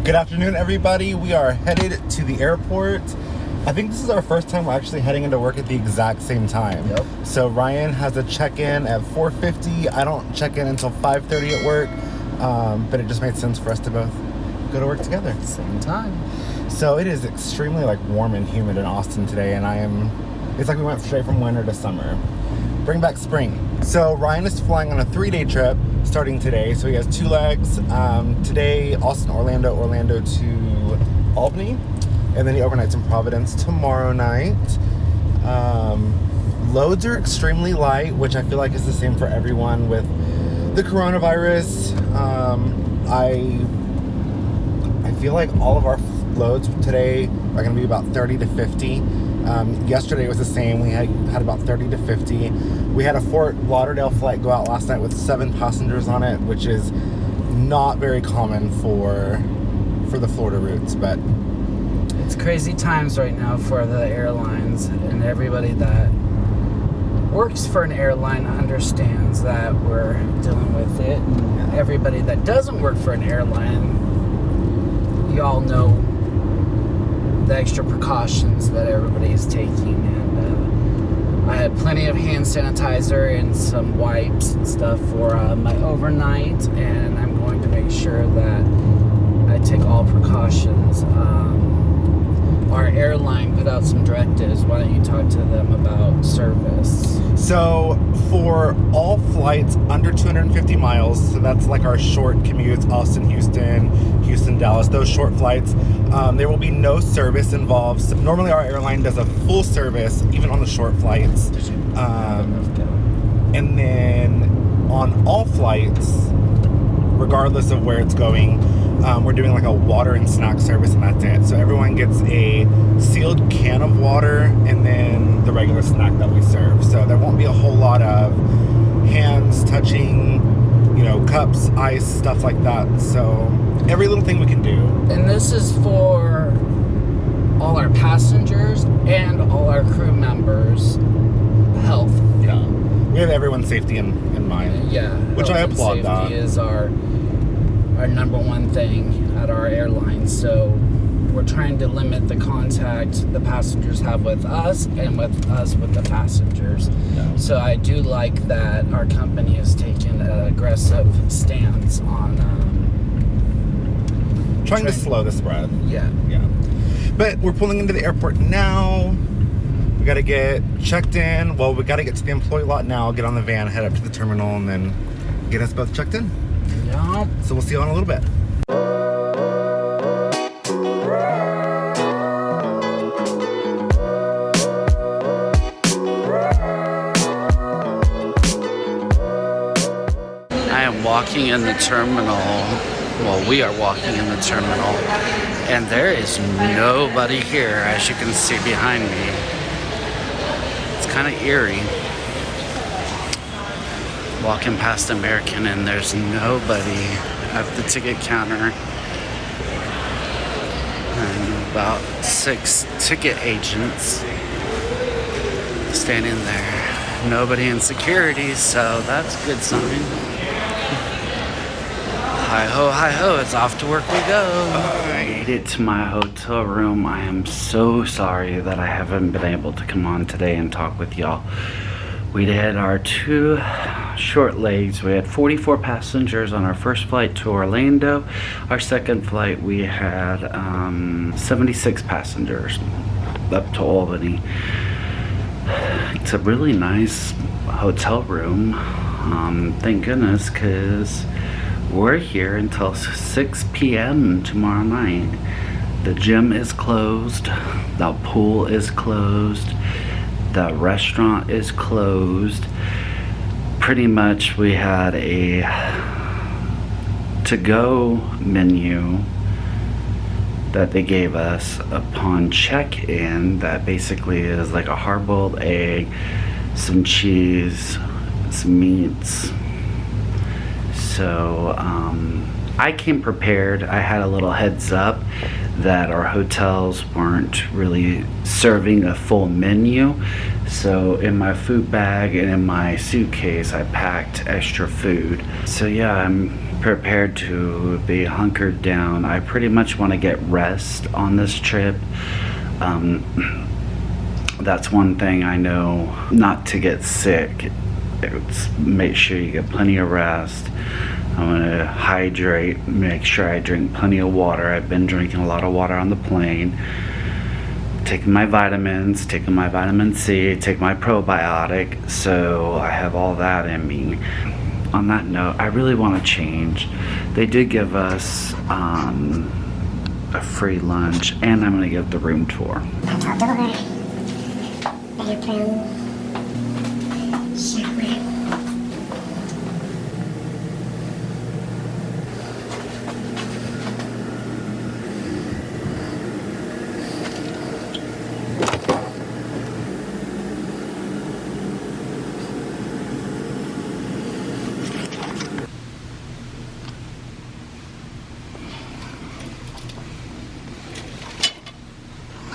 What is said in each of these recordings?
Good afternoon, everybody. We are headed to the airport. I think this is our first time we're actually heading into work at the exact same time. Yep. So Ryan has a check-in at 4:50. I don't check in until 5:30 at work, but it just made sense for us to both go to work together. Same time. So it is extremely warm and humid in Austin today, and it's like we went straight from winter to summer. Bring back spring. So Ryan is flying on a 3-day trip starting today. So he has 2 legs. Today, Austin, Orlando to Albany. And then he overnights in Providence tomorrow night. Loads are extremely light, which I feel like is the same for everyone with the coronavirus. I feel like all of our loads today are going to be about 30 to 50. Yesterday was the same. We had about 30 to 50. We had a Fort Lauderdale flight go out last night with 7 passengers on it, which is not very common for the Florida routes, but it's crazy times right now for the airlines, and everybody that works for an airline understands that we're dealing with it. And everybody that doesn't work for an airline, you all know the extra precautions that everybody is taking, and I had plenty of hand sanitizer and some wipes and stuff for my overnight, and I'm going to make sure that I take all precautions. Our airline put out some directives. Why don't you talk to them about service? So for all flights under 250 miles, so that's like our short commutes, Austin, Houston, Dallas, those short flights, there will be no service involved. So normally our airline does a full service, even on the short flights. And then on all flights, regardless of where it's going, we're doing like a water and snack service, and that's it. So everyone gets a sealed can of water and then the regular snack that we serve. So there won't be a whole lot of hands touching, cups, ice, stuff like that. So every little thing we can do. And this is for all our passengers and all our crew members' health. Yeah. We have everyone's safety in mind. Yeah. Which I applaud that. Safety is our number one thing at our airline. So we're trying to limit the contact the passengers have with us and with us with the passengers. Yeah. So I do like that our company has taken an aggressive stance on trying to slow the spread. Yeah. But we're pulling into the airport now. We got to get checked in. Well, we got to get to the employee lot now, get on the van, head up to the terminal, and then get us both checked in. Yeah. So we'll see you in a little bit. I am walking in the terminal. Well, we are walking in the terminal, and there is nobody here, as you can see behind me. It's kind of eerie. Walking past American, and there's nobody at the ticket counter. And about 6 ticket agents standing there. Nobody in security, so that's a good sign. Hi-ho, it's off to work we go. I made it to my hotel room. I am so sorry that I haven't been able to come on today and talk with y'all. We did our 2 short legs. We had 44 passengers on our first flight to Orlando. Our second flight, we had 76 passengers up to Albany. It's a really nice hotel room. Thank goodness, because we're here until 6 p.m. tomorrow night. The gym is closed. The pool is closed. The restaurant is closed. Pretty much we had a to-go menu that they gave us upon check-in that basically is like a hard-boiled egg, some cheese, some meats. So I came prepared. I had a little heads up that our hotels weren't really serving a full menu. So in my food bag and in my suitcase, I packed extra food. So yeah, I'm prepared to be hunkered down. I pretty much want to get rest on this trip. That's one thing I know, not to get sick. It's make sure you get plenty of rest. I'm gonna hydrate, make sure I drink plenty of water. I've been drinking a lot of water on the plane. Taking my vitamins, taking my vitamin C, take my probiotic, so I have all that in me. On that note, I really want to change. They did give us a free lunch, and I'm gonna give the room tour.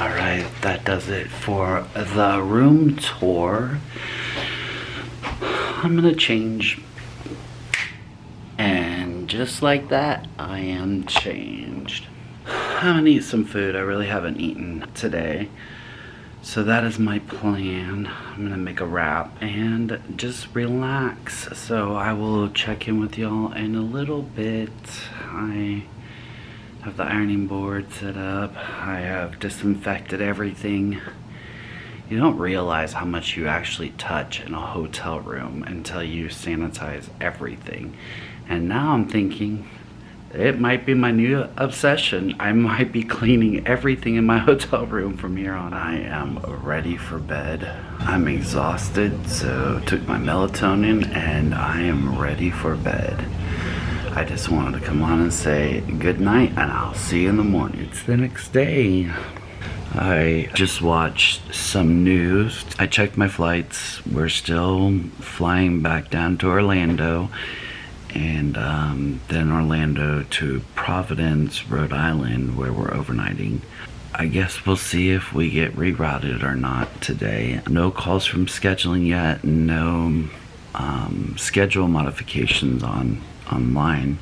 Alright, that does it for the room tour. I'm gonna change. And just like that, I am changed. I'm gonna eat some food. I really haven't eaten today. So that is my plan. I'm gonna make a wrap and just relax. So I will check in with y'all in a little bit. I have the ironing board set up. I have disinfected everything. You don't realize how much you actually touch in a hotel room until you sanitize everything. And now I'm thinking, it might be my new obsession. I might be cleaning everything in my hotel room from here on. I am ready for bed. I'm exhausted, so took my melatonin and I am ready for bed. I just wanted to come on and say good night, and I'll see you in the morning. It's the next day. I just watched some news. I checked my flights. We're still flying back down to Orlando, and then Orlando to Providence, Rhode Island, where we're overnighting. I guess we'll see if we get rerouted or not today. No calls from scheduling yet. No schedule modifications online.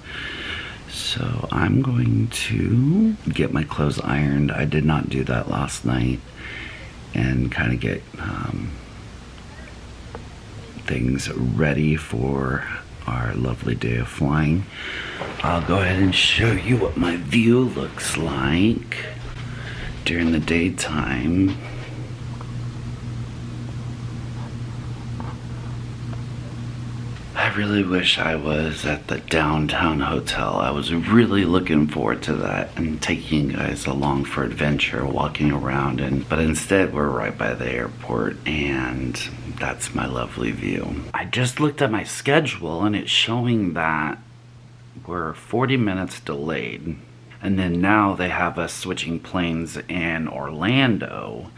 So I'm going to get my clothes ironed. I did not do that last night, and kind of get things ready for our lovely day of flying. I'll go ahead and show you what my view looks like during the daytime. I really wish I was at the downtown hotel. I was really looking forward to that and taking you guys along for adventure, walking around, but instead we're right by the airport, and that's my lovely view. I just looked at my schedule and it's showing that we're 40 minutes delayed, and then now they have us switching planes in Orlando.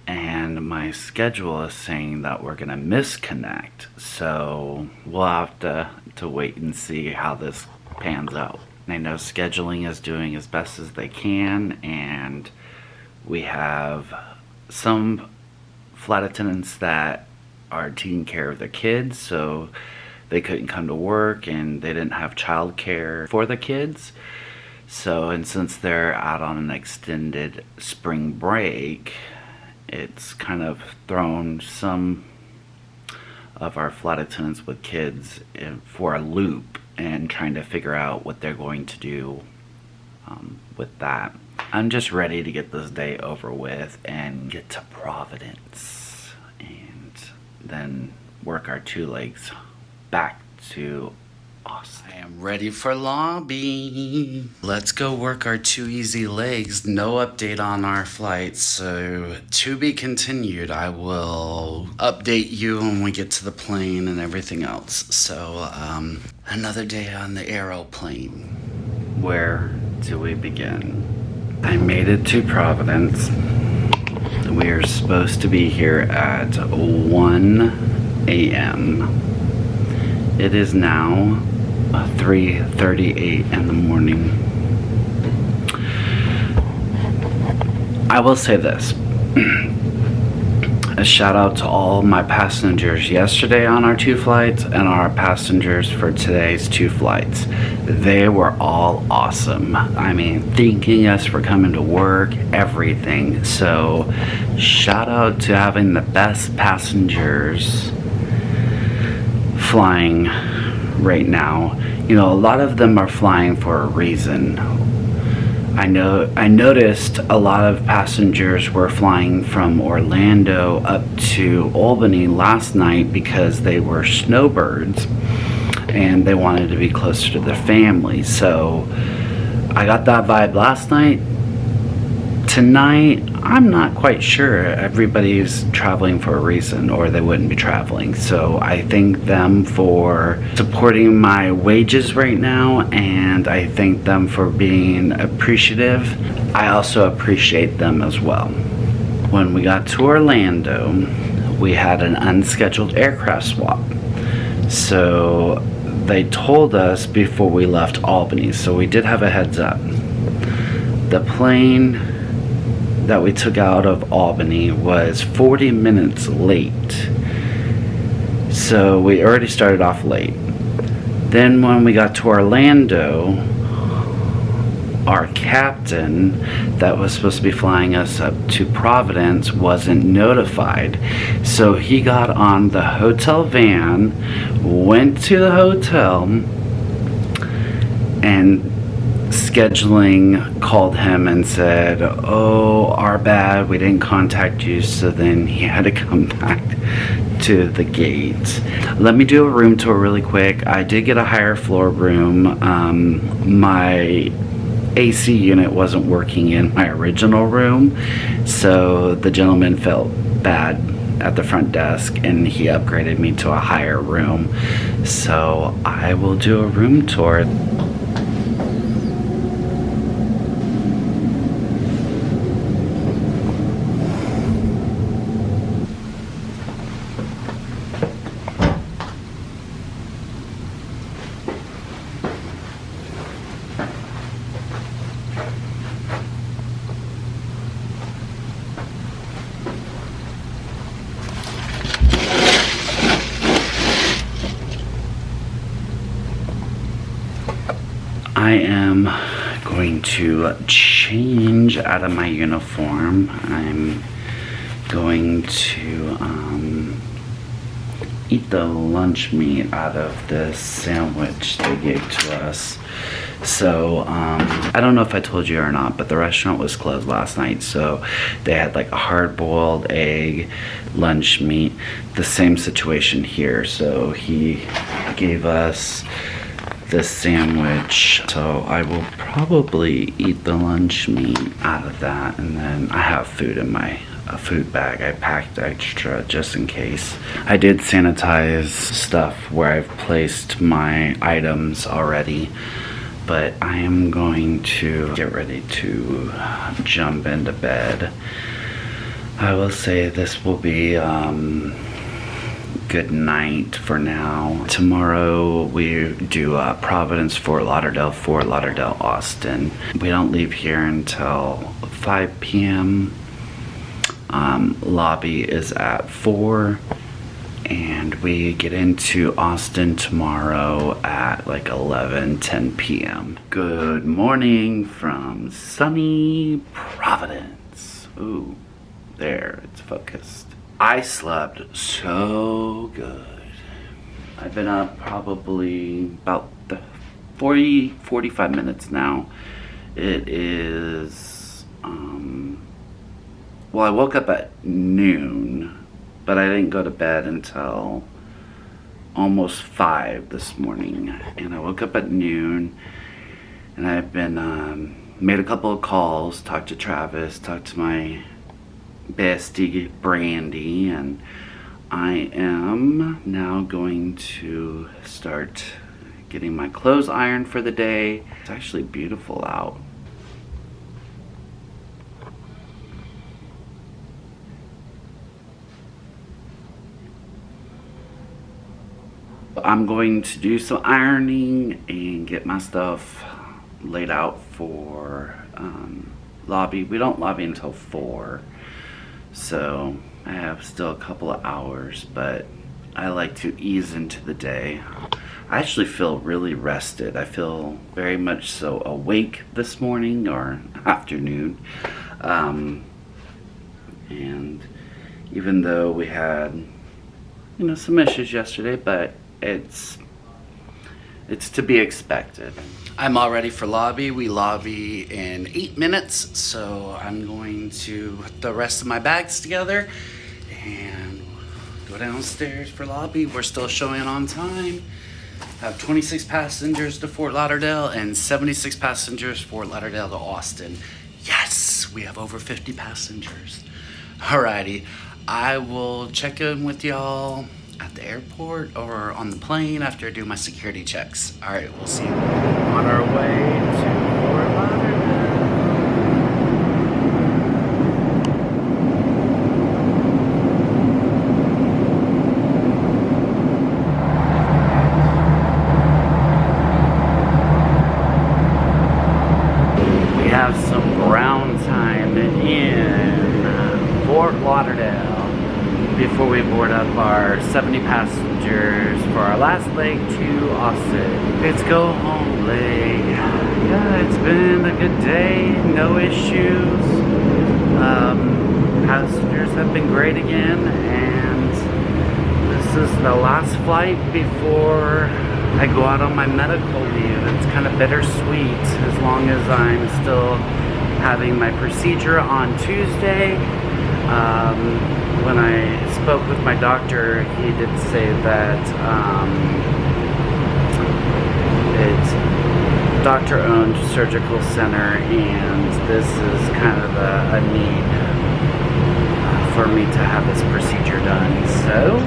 And my schedule is saying that we're gonna misconnect, so we'll have to wait and see how this pans out. I know scheduling is doing as best as they can, and we have some flight attendants that are taking care of the kids, so they couldn't come to work, and they didn't have childcare for the kids. So, and since they're out on an extended spring break, it's kind of thrown some of our flight attendants with kids for a loop, and trying to figure out what they're going to do with that. I'm just ready to get this day over with and get to Providence, and then work our 2 legs back to Austin. I am ready for lobby. Let's go work our 2 easy legs. No update on our flight, so to be continued. I will update you when we get to the plane and everything else. So another day on the aeroplane. Where do we begin? I made it to Providence. We are supposed to be here at 1 a.m. It is now 3:38 in the morning. I will say this. A shout out to all my passengers yesterday on our 2 flights and our passengers for today's 2 flights. They were all awesome. I mean, thanking us for coming to work, everything. So shout out to having the best passengers flying right now. You know, a lot of them are flying for a reason. I noticed a lot of passengers were flying from Orlando up to Albany last night because they were snowbirds and they wanted to be closer to their family. So I got that vibe last night. Tonight, I'm not quite sure. Everybody's traveling for a reason, or they wouldn't be traveling. So I thank them for supporting my wages right now, and I thank them for being appreciative. I also appreciate them as well. When we got to Orlando, we had an unscheduled aircraft swap. So they told us before we left Albany, so we did have a heads up. The plane that we took out of Albany was 40 minutes late. So we already started off late. Then when we got to Orlando, our captain that was supposed to be flying us up to Providence wasn't notified. So he got on the hotel van, went to the hotel, and scheduling called him and said, oh, our bad, we didn't contact you. So then he had to come back to the gate. Let me do a room tour really quick. I did get a higher floor room. My AC unit wasn't working in my original room, so the gentleman felt bad at the front desk and he upgraded me to a higher room. So I will do a room tour. I am going to change out of my uniform. I'm going to eat the lunch meat out of this sandwich they gave to us. So I don't know if I told you or not, but the restaurant was closed last night, so they had like a hard-boiled egg, lunch meat, the same situation here. So he gave us this sandwich, so I will probably eat the lunch meat out of that, and then I have food in my food bag. I packed extra just in case. I did sanitize stuff where I've placed my items already, but I am going to get ready to jump into bed. I will say this will be good night for now. Tomorrow we do Providence, Fort Lauderdale, Austin. We don't leave here until 5 p.m. Lobby is at 4, and we get into Austin tomorrow at like 10 p.m. Good morning from sunny Providence. Ooh, there, it's focused. I slept so good. I've been up probably about 45 minutes now. It is, well, I woke up at noon, but I didn't go to bed until almost 5 this morning. And I woke up at noon, and I've been, made a couple of calls, talked to Travis, talked to my bestie Brandy, and I am now going to start getting my clothes ironed for the day. It's actually beautiful out. I'm going to do some ironing and get my stuff laid out for lobby. We don't lobby until 4. So I have still a couple of hours, but I like to ease into the day. I actually feel really rested. I feel very much so awake this morning or afternoon. And even though we had, you know, some issues yesterday, but it's to be expected. I'm all ready for lobby. We lobby in 8 minutes, so I'm going to put the rest of my bags together and go downstairs for lobby. We're still showing on time. I have 26 passengers to Fort Lauderdale and 76 passengers Fort Lauderdale to Austin. Yes, we have over 50 passengers. Alrighty, I will check in with y'all at the airport or on the plane after I do my security checks. Alright, we'll see you on our way to Fort Lauderdale. We have some ground time in Fort Lauderdale before we board up our 70 passengers for our last leg to Austin. It's go home leg. Yeah, it's been a good day, no issues. Passengers have been great again, and this is the last flight before I go out on my medical leave. It's kind of bittersweet as long as I'm still having my procedure on Tuesday. When I spoke with my doctor, he did say that it's doctor-owned surgical center, and this is kind of a need for me to have this procedure done. So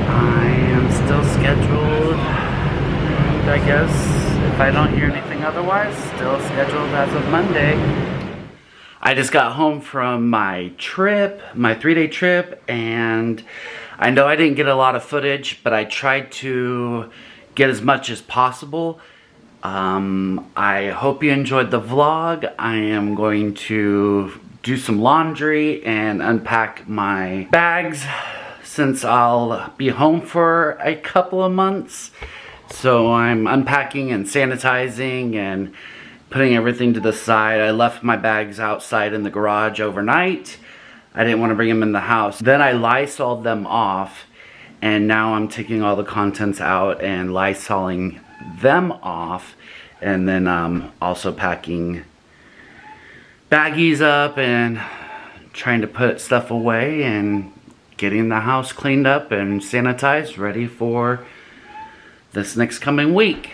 I am still scheduled, and I guess if I don't hear anything otherwise, still scheduled as of Monday. I just got home from my trip, my 3-day trip, and I know I didn't get a lot of footage, but I tried to get as much as possible. I hope you enjoyed the vlog. I am going to do some laundry and unpack my bags since I'll be home for a couple of months. So I'm unpacking and sanitizing and putting everything to the side. I left my bags outside in the garage overnight. I didn't want to bring them in the house. Then I Lysoled them off, and now I'm taking all the contents out and Lysoling them off, and then also packing baggies up and trying to put stuff away and getting the house cleaned up and sanitized, ready for this next coming week.